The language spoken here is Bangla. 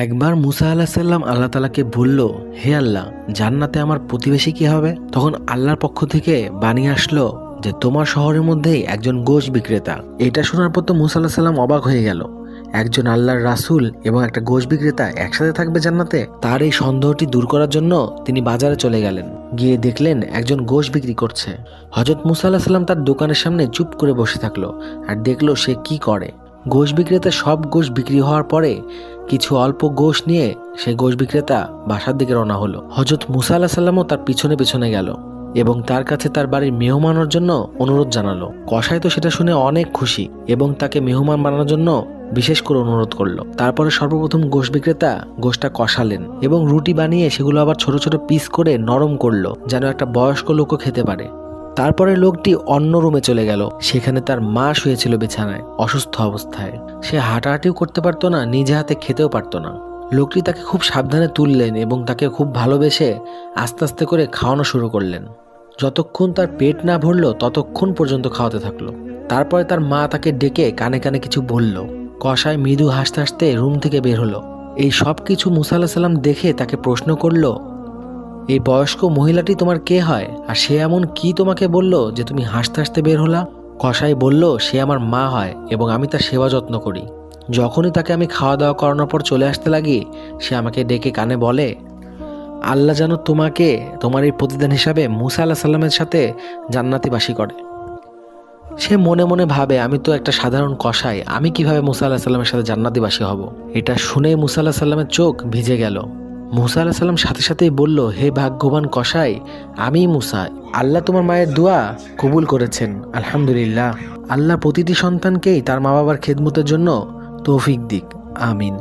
একবার মুসা আলাহিসাল্লাম আল্লাহ তালাকে বলল, হে আল্লাহ, জান্নাতে আমার প্রতিবেশী কি হবে? তখন আল্লাহর পক্ষ থেকে বাণী আসলো যে তোমার শহরের মধ্যেই একজন গোশ বিক্রেতা। এটা শোনার পর তো মুসা আলাহিস সাল্লাম অবাক হয়ে গেল। একজন আল্লাহর রাসূল এবং একটা গোশ বিক্রেতা একসাথে থাকবে জান্নাতে? তার এই সন্দেহটি দূর করার জন্য তিনি বাজারে চলে গেলেন। গিয়ে দেখলেন একজন গোশ বিক্রি করছে। হযরত মুসা আলাহিস সাল্লাম তার দোকানের সামনে চুপ করে বসে থাকলো আর দেখলো সে কি করে। গোশ বিক্রেতা সব গোশ বিক্রি হওয়ার পরে কিছু অল্প গোশ নিয়ে সেই গোশ বিক্রেতা বাসার দিকে রওনা হলো। হযরত মুসা আলাইহিস সালামও তার পিছনে পিছনে গেল এবং তার কাছে তার বাড়ির মেহমানের জন্য অনুরোধ জানালো। কসাই তো সেটা শুনে অনেক খুশি এবং তাকে মেহমান বানানোর জন্য বিশেষ করে অনুরোধ করলো। তারপরে সর্বপ্রথম গোশ বিক্রেতা গোশটা কষালেন এবং রুটি বানিয়ে সেগুলো আবার ছোট ছোট পিস করে নরম করলো, যেন একটা বয়স্ক লোকও খেতে পারে। তারপরে লোকটি অন্য রুমে চলে গেল। সেখানে তার মা শুয়েছিল বিছানায় অসুস্থ অবস্থায়। সে হাঁটাহাঁটিও করতে পারতো না, নিজে হাতে খেতেও পারতো না। লোকটি তাকে খুব সাবধানে তুললেন এবং তাকে খুব ভালোবেসে আস্তে আস্তে করে খাওয়ানো শুরু করলেন। যতক্ষণ তার পেট না ভরল ততক্ষণ পর্যন্ত খাওয়াতে থাকলো। তারপরে তার মা তাকে ডেকে কানে কানে কিছু বলল। কসাই মৃদু হাসতে হাসতে রুম থেকে বের হলো। এই সব কিছু মুসা আলাইহিস সালাম দেখে তাকে প্রশ্ন করলো, এই বয়স্ক মহিলাটি তোমার কে হয়? আর সে এমন কি তোমাকে বলল যে তুমি হাসতে হাসতে বের হলা? কসাই বলল, সে আমার মা হয় এবং আমি তার সেবা যত্ন করি। যখনই তাকে আমি খাওয়া দাওয়া করানোর পর চলে আসতে লাগি, সে আমাকে ডেকে কানে বলে, আল্লাহ যেন তোমাকে তোমার এই প্রতিদান হিসাবে মুসা আলাইহিস সাল্লামের সাথে জান্নাতিবাসী করে। সে মনে মনে ভাবে, আমি তো একটা সাধারণ কসাই, আমি কিভাবে মুসা আলাইহিস সাল্লামের সাথে জান্নাতিবাসী হব? এটা শুনে মুসা আলাইহিস সাল্লামের চোখ ভিজে গেল। মুসা আলাইহিস সাল্লাম সাথে সাথেই বলল, হে ভাগ্যবান কসাই, আমি মুসা, আল্লাহ তোমার মায়ের দোয়া কবুল করেছেন, আলহামদুলিল্লাহ। আল্লাহ প্রতিটি সন্তানকেই তার মা বাবার খেদমতের জন্য তৌফিক দিক, আমিন।